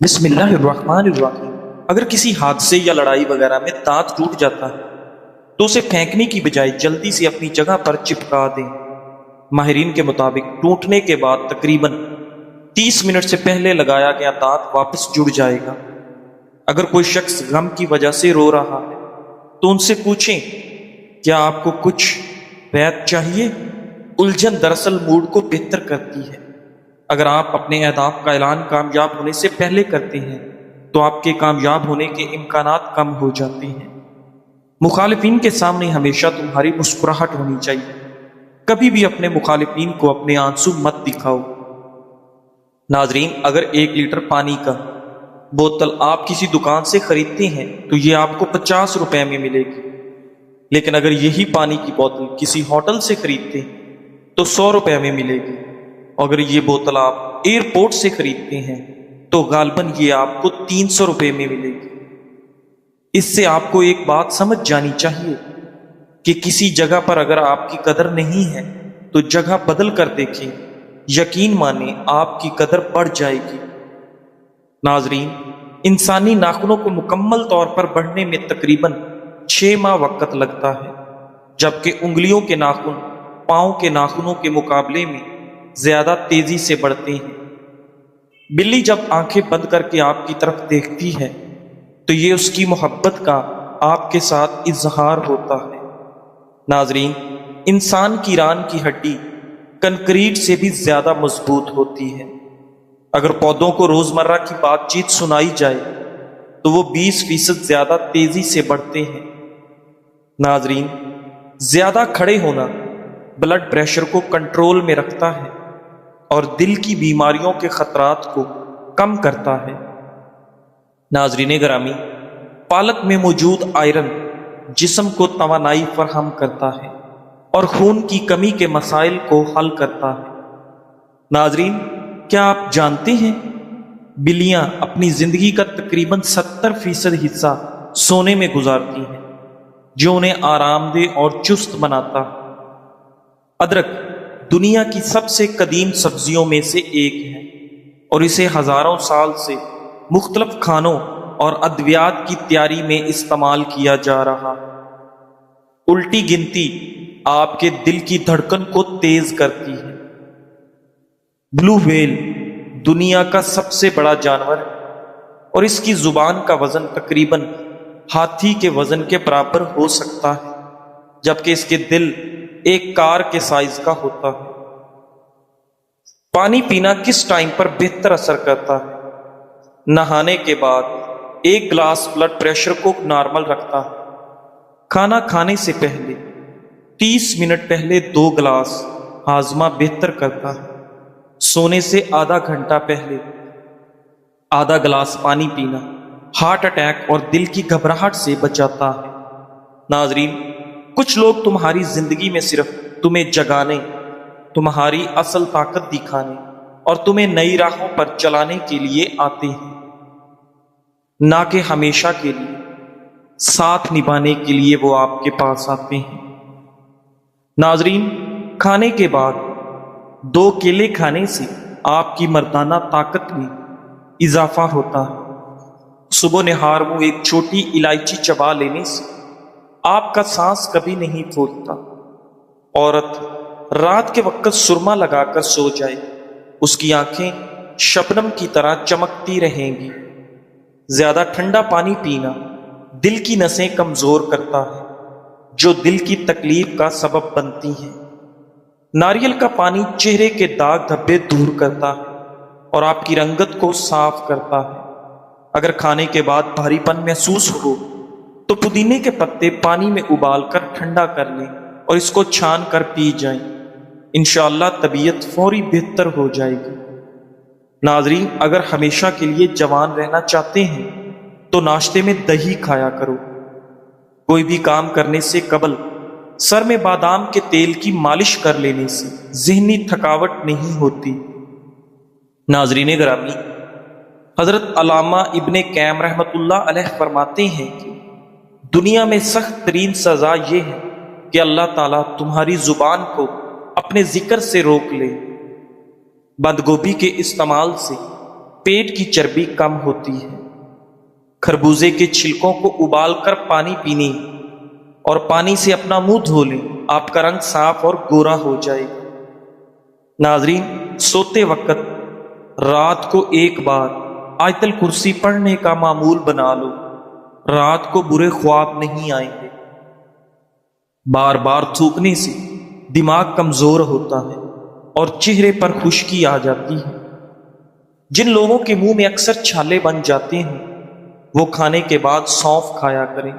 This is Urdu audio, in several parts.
بسم اللہ الرحمن الرحیم۔ اگر کسی حادثے یا لڑائی وغیرہ میں دانت ٹوٹ جاتا ہے تو اسے پھینکنے کی بجائے جلدی سے اپنی جگہ پر چپکا دیں۔ ماہرین کے مطابق ٹوٹنے کے بعد تقریباً 30 منٹ سے پہلے لگایا گیا دانت واپس جڑ جائے گا۔ اگر کوئی شخص غم کی وجہ سے رو رہا ہے تو ان سے پوچھیں، کیا آپ کو کچھ بیعت چاہیے؟ الجھن دراصل موڈ کو بہتر کرتی ہے۔ اگر آپ اپنے اہداف کا اعلان کامیاب ہونے سے پہلے کرتے ہیں تو آپ کے کامیاب ہونے کے امکانات کم ہو جاتے ہیں۔ مخالفین کے سامنے ہمیشہ تمہاری مسکراہٹ ہونی چاہیے۔ کبھی بھی اپنے مخالفین کو اپنے آنسو مت دکھاؤ۔ ناظرین، اگر 1 لیٹر پانی کا بوتل آپ کسی دکان سے خریدتے ہیں تو یہ آپ کو 50 روپے میں ملے گی، لیکن اگر یہی پانی کی بوتل کسی ہوٹل سے خریدتے ہیں تو 100 روپے میں ملے گی۔ اگر یہ بوتل آپ ایئرپورٹ سے خریدتے ہیں تو غالباً یہ آپ کو 300 روپے میں ملے گی۔ اس سے آپ کو ایک بات سمجھ جانی چاہیے کہ کسی جگہ پر اگر آپ کی قدر نہیں ہے تو جگہ بدل کر دیکھیں، یقین مانیں آپ کی قدر بڑھ جائے گی۔ ناظرین، انسانی ناخنوں کو مکمل طور پر بڑھنے میں تقریباً 6 ماہ وقت لگتا ہے، جبکہ انگلیوں کے ناخن پاؤں کے ناخنوں کے مقابلے میں زیادہ تیزی سے بڑھتے ہیں۔ بلی جب آنکھیں بند کر کے آپ کی طرف دیکھتی ہے تو یہ اس کی محبت کا آپ کے ساتھ اظہار ہوتا ہے۔ ناظرین، انسان کی ران کی ہڈی کنکریٹ سے بھی زیادہ مضبوط ہوتی ہے۔ اگر پودوں کو روزمرہ کی بات چیت سنائی جائے تو وہ 20% زیادہ تیزی سے بڑھتے ہیں۔ ناظرین، زیادہ کھڑے ہونا بلڈ پریشر کو کنٹرول میں رکھتا ہے اور دل کی بیماریوں کے خطرات کو کم کرتا ہے۔ ناظرین گرامی، پالک میں موجود آئرن جسم کو توانائی فراہم کرتا ہے اور خون کی کمی کے مسائل کو حل کرتا ہے۔ ناظرین، کیا آپ جانتے ہیں بلیاں اپنی زندگی کا تقریباً 70% حصہ سونے میں گزارتی ہیں، جو انہیں آرام دہ اور چست بناتا ہے۔ ادرک دنیا کی سب سے قدیم سبزیوں میں سے ایک ہے اور اسے ہزاروں سال سے مختلف کھانوں اور ادویات کی تیاری میں استعمال کیا جا رہا ہے۔ الٹی گنتی آپ کے دل کی دھڑکن کو تیز کرتی ہے۔ بلو ویل دنیا کا سب سے بڑا جانور ہے اور اس کی زبان کا وزن تقریباً ہاتھی کے وزن کے برابر ہو سکتا ہے، جبکہ اس کے دل ایک کار کے سائز کا ہوتا ہے۔ پانی پینا کس ٹائم پر بہتر اثر کرتا ہے؟ نہانے کے بعد 1 گلاس بلڈ پریشر کو نارمل رکھتا ہے۔ کھانا کھانے سے پہلے 30 منٹ پہلے 2 گلاس ہاضمہ بہتر کرتا ہے۔ سونے سے آدھا گھنٹہ پہلے آدھا گلاس پانی پینا ہارٹ اٹیک اور دل کی گھبراہٹ سے بچاتا ہے۔ ناظرین، کچھ لوگ تمہاری زندگی میں صرف تمہیں جگانے، تمہاری اصل طاقت دکھانے اور تمہیں نئی راہوں پر چلانے کے لیے آتے ہیں، نہ کہ ہمیشہ کے لیے ساتھ نبھانے کے لیے وہ آپ کے پاس آتے ہیں۔ ناظرین، کھانے کے بعد 2 کیلے کھانے سے آپ کی مردانہ طاقت میں اضافہ ہوتا ہے۔ صبح نہار میں ایک چھوٹی الائچی چبا لینے سے آپ کا سانس کبھی نہیں پھولتا۔ عورت رات کے وقت سرما لگا کر سو جائے، اس کی آنکھیں شبنم کی طرح چمکتی رہیں گی۔ زیادہ ٹھنڈا پانی پینا دل کی نسیں کمزور کرتا ہے، جو دل کی تکلیف کا سبب بنتی ہیں۔ ناریل کا پانی چہرے کے داغ دھبے دور کرتا ہے اور آپ کی رنگت کو صاف کرتا ہے۔ اگر کھانے کے بعد بھاری پن محسوس ہو تو پودینے کے پتے پانی میں ابال کر ٹھنڈا کر لیں اور اس کو چھان کر پی جائیں۔ انشاءاللہ طبیعت فوری بہتر ہو جائے گی۔ ناظرین، اگر ہمیشہ کے لیے جوان رہنا چاہتے ہیں تو ناشتے میں دہی کھایا کرو۔ کوئی بھی کام کرنے سے قبل سر میں بادام کے تیل کی مالش کر لینے سے ذہنی تھکاوٹ نہیں ہوتی۔ ناظرین گرامی، حضرت علامہ ابن قیم رحمۃ اللہ علیہ فرماتے ہیں کہ دنیا میں سخت ترین سزا یہ ہے کہ اللہ تعالیٰ تمہاری زبان کو اپنے ذکر سے روک لے۔ بند گوبھی کے استعمال سے پیٹ کی چربی کم ہوتی ہے۔ خربوزے کے چھلکوں کو ابال کر پانی پینے اور پانی سے اپنا منہ دھو لیں، آپ کا رنگ صاف اور گورا ہو جائے گا۔ ناظرین، سوتے وقت رات کو ایک بار آیت الکرسی پڑھنے کا معمول بنا لو، رات کو برے خواب نہیں آئیں گے۔ بار بار تھوکنے سے دماغ کمزور ہوتا ہے اور چہرے پر خشکی آ جاتی ہے۔ جن لوگوں کے منہ میں اکثر چھالے بن جاتے ہیں وہ کھانے کے بعد سونف کھایا کریں۔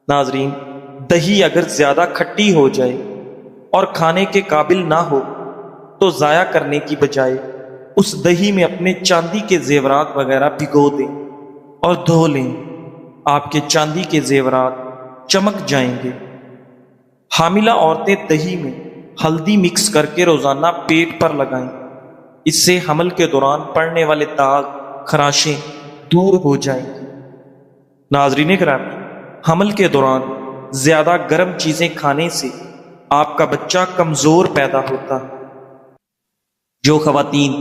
ناظرین، دہی اگر زیادہ کھٹی ہو جائے اور کھانے کے قابل نہ ہو تو ضائع کرنے کی بجائے اس دہی میں اپنے چاندی کے زیورات وغیرہ بھگو دیں اور دھو لیں، آپ کے چاندی کے زیورات چمک جائیں گے۔ حاملہ عورتیں دہی میں ہلدی مکس کر کے روزانہ پیٹ پر لگائیں، اس سے حمل کے دوران پڑنے والے داغ، خراشیں دور ہو جائیں گی۔ ناظرین گرامی، حمل کے دوران زیادہ گرم چیزیں کھانے سے آپ کا بچہ کمزور پیدا ہوتا ہے۔ جو خواتین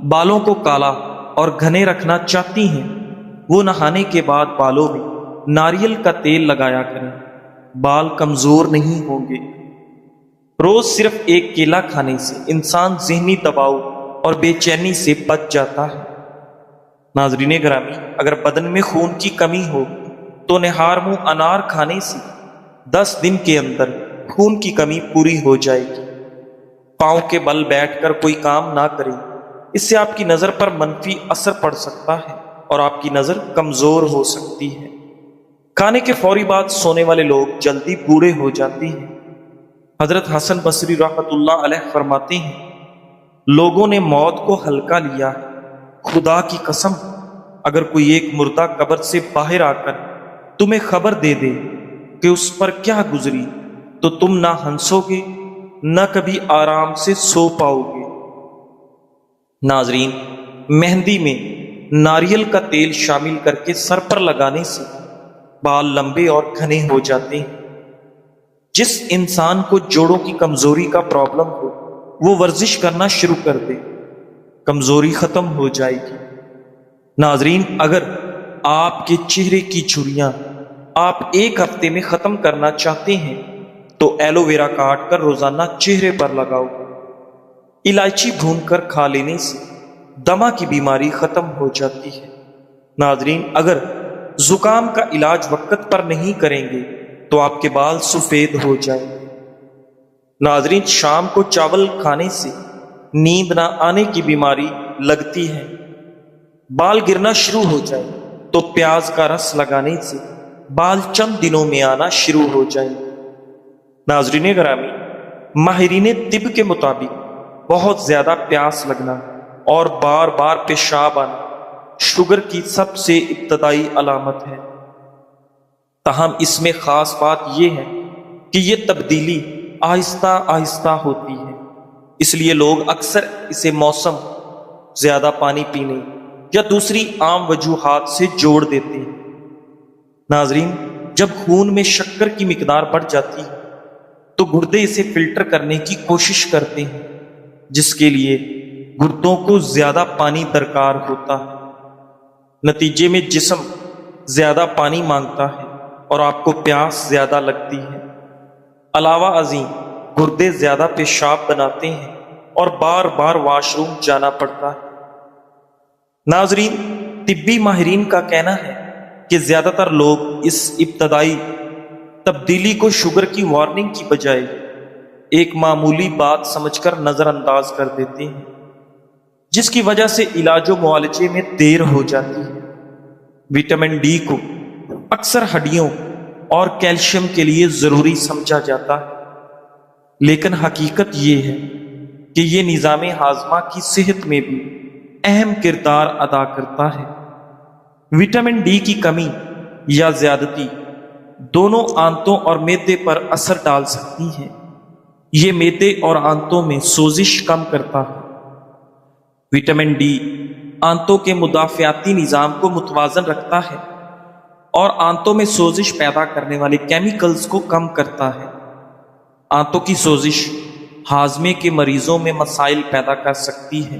بالوں کو کالا اور گھنے رکھنا چاہتی ہیں وہ نہانے کے بعد بالوں میں ناریل کا تیل لگایا کریں، بال کمزور نہیں ہوں گے۔ روز صرف ایک کیلا کھانے سے انسان ذہنی دباؤ اور بے چینی سے بچ جاتا ہے۔ ناظرین گرامی، اگر بدن میں خون کی کمی ہو تو نہار منہ انار کھانے سے 10 دن کے اندر خون کی کمی پوری ہو جائے گی۔ پاؤں کے بل بیٹھ کر کوئی کام نہ کریں، اس سے آپ کی نظر پر منفی اثر پڑ سکتا ہے اور آپ کی نظر کمزور ہو سکتی ہے۔ کھانے کے فوری بعد سونے والے لوگ جلدی بوڑھے ہو جاتے ہیں۔ حضرت حسن بصری رحمۃ اللہ علیہ فرماتے ہیں، لوگوں نے موت کو ہلکا لیا ہے، خدا کی قسم اگر کوئی ایک مردہ قبر سے باہر آ کر تمہیں خبر دے دے کہ اس پر کیا گزری تو تم نہ ہنسو گے نہ کبھی آرام سے سو پاؤ گے۔ ناظرین، مہندی میں ناریل کا تیل شامل کر کے سر پر لگانے سے بال لمبے اور گھنے ہو جاتے ہیں۔ جس انسان کو جوڑوں کی کمزوری کا پرابلم ہو وہ ورزش کرنا شروع کر دے، کمزوری ختم ہو جائے گی۔ ناظرین، اگر آپ کے چہرے کی جھریاں آپ ایک ہفتے میں ختم کرنا چاہتے ہیں تو ایلو ویرا کاٹ کر روزانہ چہرے پر لگاؤ۔ الائچی بھون کر کھا لینے سے دمہ کی بیماری ختم ہو جاتی ہے۔ ناظرین، اگر زکام کا علاج وقت پر نہیں کریں گے تو آپ کے بال سفید ہو جائیں گے۔ ناظرین، شام کو چاول کھانے سے نیند نہ آنے کی بیماری لگتی ہے، بال گرنا شروع ہو جائے تو پیاز کا رس لگانے سے بال چند دنوں میں آنا شروع ہو جائیں گے۔ ناظرین گرامی، ماہرین طب کے مطابق بہت زیادہ پیاس لگنا اور بار بار پیشاب آنا شوگر کی سب سے ابتدائی علامت ہے۔ تاہم اس میں خاص بات یہ ہے کہ یہ تبدیلی آہستہ آہستہ ہوتی ہے، اس لیے لوگ اکثر اسے موسم، زیادہ پانی پینے یا دوسری عام وجوہات سے جوڑ دیتے ہیں۔ ناظرین، جب خون میں شکر کی مقدار بڑھ جاتی ہے تو گردے اسے فلٹر کرنے کی کوشش کرتے ہیں، جس کے لیے گردوں کو زیادہ پانی درکار ہوتا ہے۔ نتیجے میں جسم زیادہ پانی مانگتا ہے اور آپ کو پیاس زیادہ لگتی ہے۔ علاوہ ازیں گردے زیادہ پیشاب بناتے ہیں اور بار بار واش روم جانا پڑتا ہے۔ ناظرین، طبی ماہرین کا کہنا ہے کہ زیادہ تر لوگ اس ابتدائی تبدیلی کو شوگر کی وارننگ کی بجائے ایک معمولی بات سمجھ کر نظر انداز کر دیتے ہیں، جس کی وجہ سے علاج و معالجے میں دیر ہو جاتی ہے۔ وٹامن ڈی کو اکثر ہڈیوں اور کیلشیم کے لیے ضروری سمجھا جاتا ہے، لیکن حقیقت یہ ہے کہ یہ نظام ہاضمہ کی صحت میں بھی اہم کردار ادا کرتا ہے۔ وٹامن ڈی کی کمی یا زیادتی دونوں آنتوں اور معدے پر اثر ڈال سکتی ہے۔ یہ معدے اور آنتوں میں سوزش کم کرتا ہے۔ وٹامن ڈی آنتوں کے مدافعاتی نظام کو متوازن رکھتا ہے اور آنتوں میں سوزش پیدا کرنے والے کیمیکلز کو کم کرتا ہے۔ آنتوں کی سوزش ہاضمے کے مریضوں میں مسائل پیدا کر سکتی ہے۔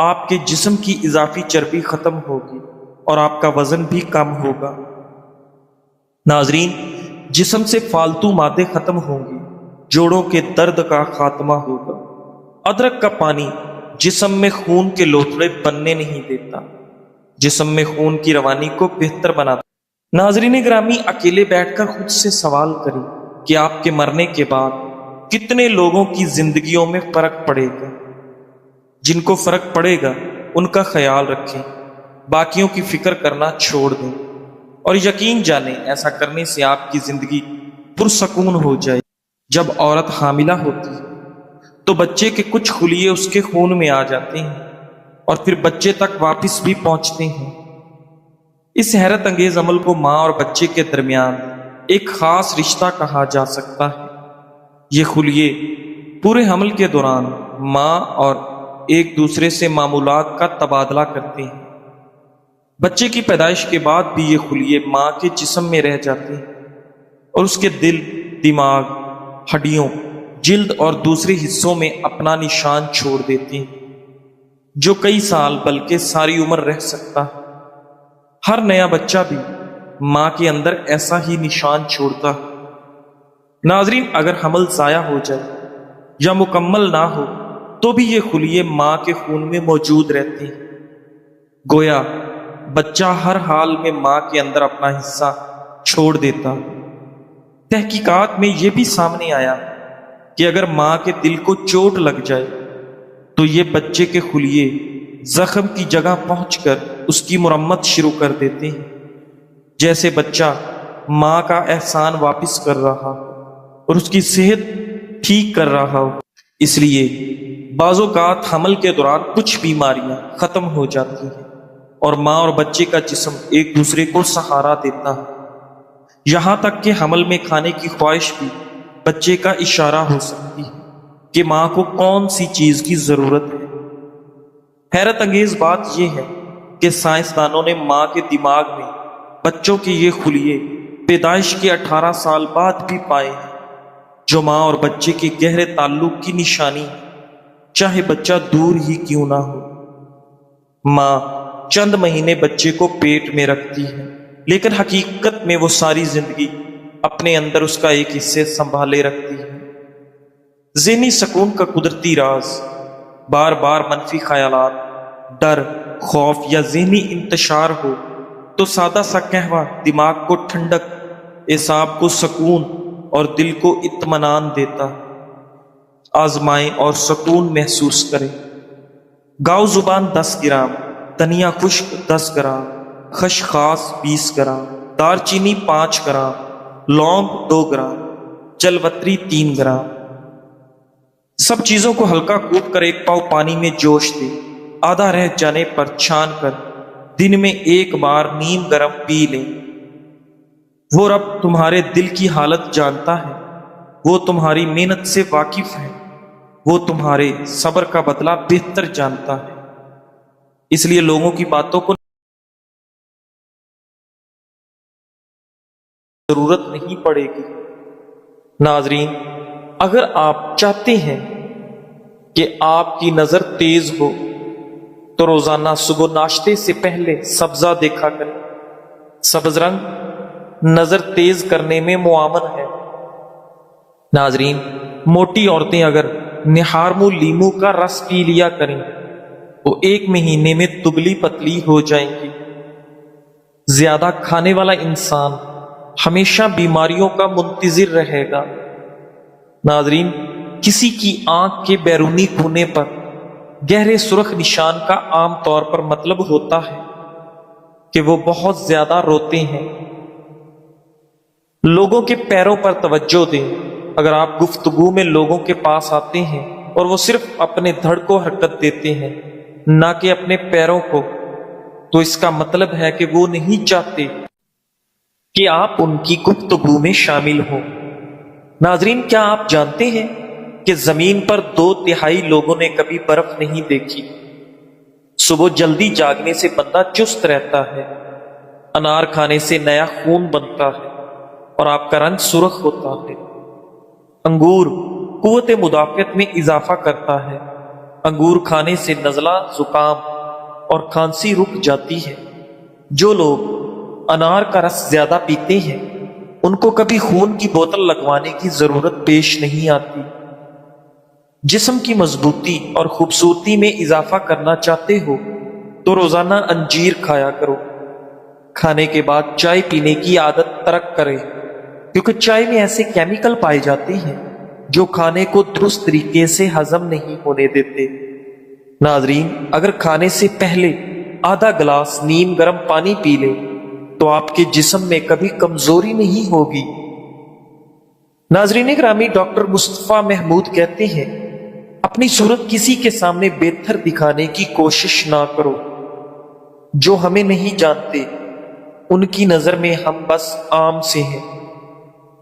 آپ کے جسم کی اضافی چربی ختم ہوگی اور آپ کا وزن بھی کم ہوگا۔ ناظرین، جسم سے فالتو مادے ختم ہوں گے، جوڑوں کے درد کا خاتمہ ہوگا۔ ادرک کا پانی جسم میں خون کے لوتھڑے بننے نہیں دیتا، جسم میں خون کی روانی کو بہتر بناتا۔ ناظرین گرامی، اکیلے بیٹھ کر خود سے سوال کریں کہ آپ کے مرنے کے بعد کتنے لوگوں کی زندگیوں میں فرق پڑے گا۔ جن کو فرق پڑے گا ان کا خیال رکھیں، باقیوں کی فکر کرنا چھوڑ دیں، اور یقین جانیں ایسا کرنے سے آپ کی زندگی پرسکون ہو جائے۔ جب عورت حاملہ ہوتی ہے تو بچے کے کچھ خلیے اس کے خون میں آ جاتے ہیں اور پھر بچے تک واپس بھی پہنچتے ہیں۔ اس حیرت انگیز عمل کو ماں اور بچے کے درمیان ایک خاص رشتہ کہا جا سکتا ہے۔ یہ خلیے پورے حمل کے دوران ماں اور ایک دوسرے سے معمولات کا تبادلہ کرتے ہیں۔ بچے کی پیدائش کے بعد بھی یہ خلیے ماں کے جسم میں رہ جاتے ہیں اور اس کے دل، دماغ، ہڈیوں، جلد اور دوسرے حصوں میں اپنا نشان چھوڑ دیتے ہیں، جو کئی سال بلکہ ساری عمر رہ سکتا ہے۔ ہر نیا بچہ بھی ماں کے اندر ایسا ہی نشان چھوڑتا ہے۔ ناظرین، اگر حمل ضائع ہو جائے یا مکمل نہ ہو تو بھی یہ خلیے ماں کے خون میں موجود رہتے ہیں۔ گویا بچہ ہر حال میں ماں کے اندر اپنا حصہ چھوڑ دیتا۔ تحقیقات میں یہ بھی سامنے آیا کہ اگر ماں کے دل کو چوٹ لگ جائے تو یہ بچے کے خلیے زخم کی جگہ پہنچ کر اس کی مرمت شروع کر دیتے ہیں، جیسے بچہ ماں کا احسان واپس کر رہا ہو اور اس کی صحت ٹھیک کر رہا ہو۔ اس لیے بعض اوقات حمل کے دوران کچھ بیماریاں ختم ہو جاتی ہیں اور ماں اور بچے کا جسم ایک دوسرے کو سہارا دیتا ہے، یہاں تک کہ حمل میں کھانے کی خواہش بھی بچے کا اشارہ ہو سکتی ہے کہ ماں کو کون سی چیز کی ضرورت ہے۔ حیرت انگیز بات یہ ہے کہ سائنسدانوں نے ماں کے دماغ میں بچوں کے یہ خلیے پیدائش کے 18 سال بعد بھی پائے ہیں، جو ماں اور بچے کے گہرے تعلق کی نشانی ہے، چاہے بچہ دور ہی کیوں نہ ہو۔ ماں چند مہینے بچے کو پیٹ میں رکھتی ہے، لیکن حقیقت میں وہ ساری زندگی اپنے اندر اس کا ایک حصے سنبھالے رکھتی ہے۔ ذہنی سکون کا قدرتی راز بار بار منفی خیالات، ڈر، خوف یا ذہنی انتشار ہو تو سادہ سا قہوہ دماغ کو ٹھنڈک، اعصاب کو سکون اور دل کو اطمینان دیتا۔ آزمائیں اور سکون محسوس کریں۔ گاؤ زبان 10 گرام، دھنیا خشک 10 گرام، خسخاس 20 گرام، دار چینی 5 گرام، لونگ 2 گرام، جلوتری 3 گرام۔ سب چیزوں کو ہلکا کوٹ کر ایک پاؤ پانی میں جوش دے، آدھا رہ جانے پر چھان کر دن میں 1 بار نیم گرم پی لیں۔ وہ رب تمہارے دل کی حالت جانتا ہے، وہ تمہاری محنت سے واقف ہے، وہ تمہارے صبر کا بدلہ بہتر جانتا ہے، اس لیے لوگوں کی باتوں کو ضرورت نہیں پڑے گی۔ ناظرین، اگر آپ چاہتے ہیں کہ آپ کی نظر تیز ہو تو روزانہ صبح ناشتے سے پہلے سبزہ دیکھا کریں۔ سبز رنگ نظر تیز کرنے میں معاون ہے۔ ناظرین، موٹی عورتیں اگر نہارمو لیمو کا رس پی لیا کریں وہ 1 مہینے میں دبلی پتلی ہو جائیں گی۔ زیادہ کھانے والا انسان ہمیشہ بیماریوں کا منتظر رہے گا۔ ناظرین، کسی کی آنکھ کے بیرونی کونے پر گہرے سرخ نشان کا عام طور پر مطلب ہوتا ہے کہ وہ بہت زیادہ روتے ہیں۔ لوگوں کے پیروں پر توجہ دیں۔ اگر آپ گفتگو میں لوگوں کے پاس آتے ہیں اور وہ صرف اپنے دھڑ کو حرکت دیتے ہیں نہ کہ اپنے پیروں کو، تو اس کا مطلب ہے کہ وہ نہیں چاہتے کہ آپ ان کی گفتگو میں شامل ہوں۔ ناظرین، کیا آپ جانتے ہیں کہ زمین پر 2/3 لوگوں نے کبھی برف نہیں دیکھی؟ صبح جلدی جاگنے سے بندہ چست رہتا ہے، انار کھانے سے نیا خون بنتا ہے اور آپ کا رنگ سرخ ہوتا ہے۔ انگور قوت مدافعت میں اضافہ کرتا ہے انگور کھانے سے نزلہ، زکام اور کھانسی رک جاتی ہے۔ جو لوگ انار کا رس زیادہ پیتے ہیں ان کو کبھی خون کی بوتل لگوانے کی ضرورت پیش نہیں آتی۔ جسم کی مضبوطی اور خوبصورتی میں اضافہ کرنا چاہتے ہو تو روزانہ انجیر کھایا کرو۔ کھانے کے بعد چائے پینے کی عادت ترک کرے، کیونکہ چائے میں ایسے کیمیکل پائے جاتے ہیں جو کھانے کو درست طریقے سے ہضم نہیں ہونے دیتے۔ ناظرین، اگر کھانے سے پہلے آدھا گلاس نیم گرم پانی پی لیں تو آپ کے جسم میں کبھی کمزوری نہیں ہوگی۔ ناظرین گرامی، ڈاکٹر مصطفیٰ محمود کہتے ہیں، اپنی صورت کسی کے سامنے بہتر دکھانے کی کوشش نہ کرو۔ جو ہمیں نہیں جانتے ان کی نظر میں ہم بس عام سے ہیں۔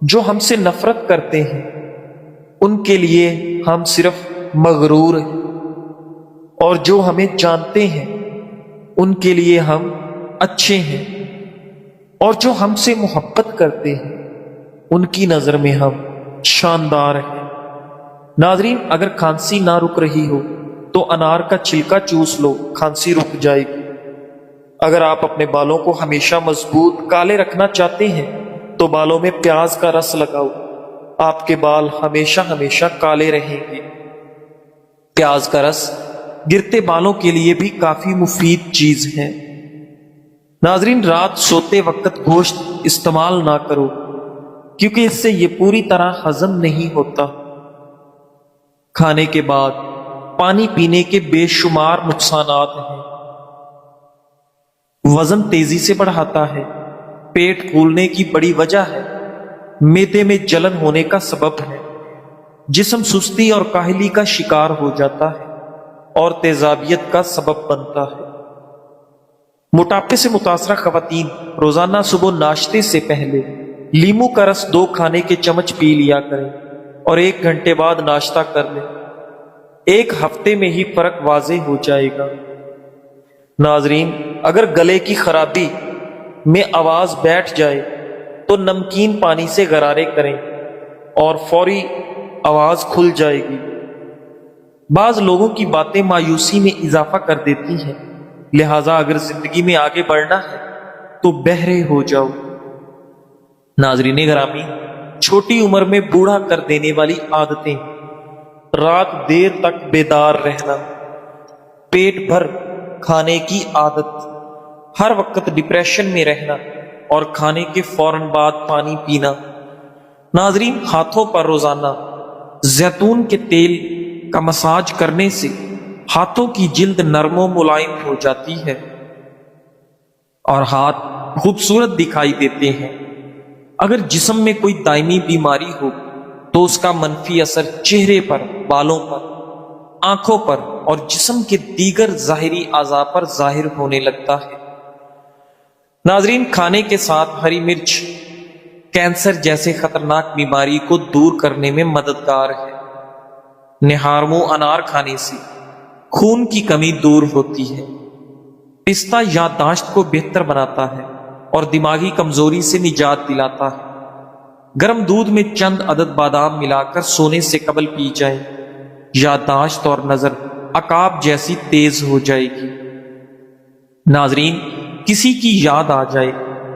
جو ہم سے نفرت کرتے ہیں ان کے لیے ہم صرف مغرور ہیں، اور جو ہمیں جانتے ہیں ان کے لیے ہم اچھے ہیں، اور جو ہم سے محبت کرتے ہیں ان کی نظر میں ہم شاندار ہیں۔ ناظرین، اگر کھانسی نہ رک رہی ہو تو انار کا چھلکا چوس لو، کھانسی رک جائے گی۔ اگر آپ اپنے بالوں کو ہمیشہ مضبوط کالے رکھنا چاہتے ہیں تو بالوں میں پیاز کا رس لگاؤ، آپ کے بال ہمیشہ ہمیشہ کالے رہیں گے۔ پیاز کا رس گرتے بالوں کے لیے بھی کافی مفید چیز ہے۔ ناظرین، رات سوتے وقت گوشت استعمال نہ کرو، کیونکہ اس سے یہ پوری طرح ہضم نہیں ہوتا۔ کھانے کے بعد پانی پینے کے بے شمار نقصانات ہیں۔ وزن تیزی سے بڑھاتا ہے، پیٹ پھولنے کی بڑی وجہ ہے، معدے میں جلن ہونے کا سبب ہے، جسم سستی اور کاہلی کا شکار ہو جاتا ہے اور تیزابیت کا سبب بنتا ہے۔ موٹاپے سے متاثرہ خواتین روزانہ صبح ناشتے سے پہلے لیمو کا رس 2 کھانے کے چمچ پی لیا کریں اور 1 گھنٹے بعد ناشتہ کر لیں۔ 1 ہفتے میں ہی فرق واضح ہو جائے گا۔ ناظرین، اگر گلے کی خرابی میں آواز بیٹھ جائے تو نمکین پانی سے غرارے کریں اور فوری آواز کھل جائے گی۔ بعض لوگوں کی باتیں مایوسی میں اضافہ کر دیتی ہیں، لہذا اگر زندگی میں آگے بڑھنا ہے تو بہرے ہو جاؤ۔ ناظرین گرامی، چھوٹی عمر میں بوڑھا کر دینے والی عادتیں: رات دیر تک بیدار رہنا، پیٹ بھر کھانے کی عادت، ہر وقت ڈپریشن میں رہنا اور کھانے کے فوراً بعد پانی پینا۔ ناظرین، ہاتھوں پر روزانہ زیتون کے تیل کا مساج کرنے سے ہاتھوں کی جلد نرم و ملائم ہو جاتی ہے اور ہاتھ خوبصورت دکھائی دیتے ہیں۔ اگر جسم میں کوئی دائمی بیماری ہو تو اس کا منفی اثر چہرے پر، بالوں پر، آنکھوں پر اور جسم کے دیگر ظاہری اعضاء پر ظاہر ہونے لگتا ہے۔ ناظرین، کھانے کے ساتھ ہری مرچ کینسر جیسے خطرناک بیماری کو دور کرنے میں مددگار ہے۔ نہارمو انار کھانے سے خون کی کمی دور ہوتی ہے۔ پستہ یادداشت کو بہتر بناتا ہے اور دماغی کمزوری سے نجات دلاتا ہے۔ گرم دودھ میں چند عدد بادام ملا کر سونے سے قبل پی جائیں، یادداشت اور نظر عقاب جیسی تیز ہو جائے گی۔ ناظرین، کسی کی یاد آ جائے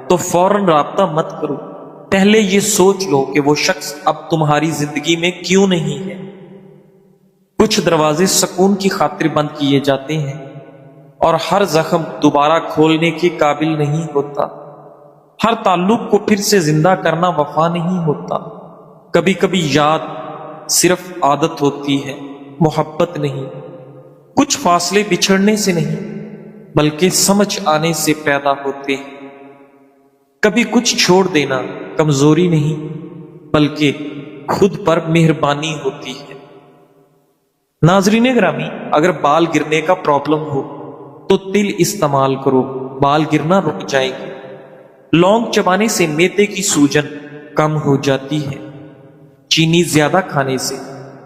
تو فوراً رابطہ مت کرو، پہلے یہ سوچ لو کہ وہ شخص اب تمہاری زندگی میں کیوں نہیں ہے۔ کچھ دروازے سکون کی خاطر بند کیے جاتے ہیں اور ہر زخم دوبارہ کھولنے کے قابل نہیں ہوتا۔ ہر تعلق کو پھر سے زندہ کرنا وفا نہیں ہوتا۔ کبھی کبھی یاد صرف عادت ہوتی ہے، محبت نہیں۔ کچھ فاصلے بچھڑنے سے نہیں بلکہ سمجھ آنے سے پیدا ہوتے ہیں۔ کبھی کچھ چھوڑ دینا کمزوری نہیں بلکہ خود پر مہربانی ہوتی ہے۔ ناظرین گرامی، اگر بال گرنے کا پرابلم ہو تو تل استعمال کرو، بال گرنا رک جائیں گے۔ لونگ چبانے سے معدے کی سوجن کم ہو جاتی ہے۔ چینی زیادہ کھانے سے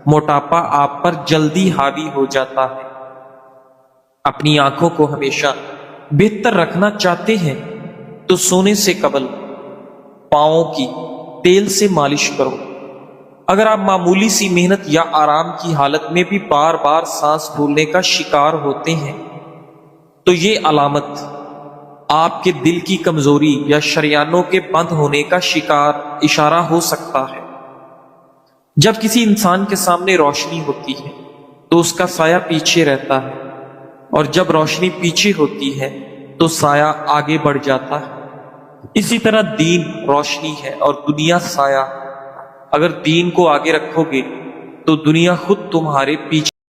موٹاپا آپ پر جلدی حاوی ہو جاتا ہے۔ اپنی آنکھوں کو ہمیشہ بہتر رکھنا چاہتے ہیں تو سونے سے قبل پاؤں کی تیل سے مالش کرو۔ اگر آپ معمولی سی محنت یا آرام کی حالت میں بھی بار بار سانس پھولنے کا شکار ہوتے ہیں تو یہ علامت آپ کے دل کی کمزوری یا شریانوں کے بند ہونے کا اشارہ ہو سکتا ہے۔ جب کسی انسان کے سامنے روشنی ہوتی ہے تو اس کا سایہ پیچھے رہتا ہے، اور جب روشنی پیچھے ہوتی ہے تو سایہ آگے بڑھ جاتا ہے۔ اسی طرح دین روشنی ہے اور دنیا سایہ۔ اگر دین کو آگے رکھو گے تو دنیا خود تمہارے پیچھے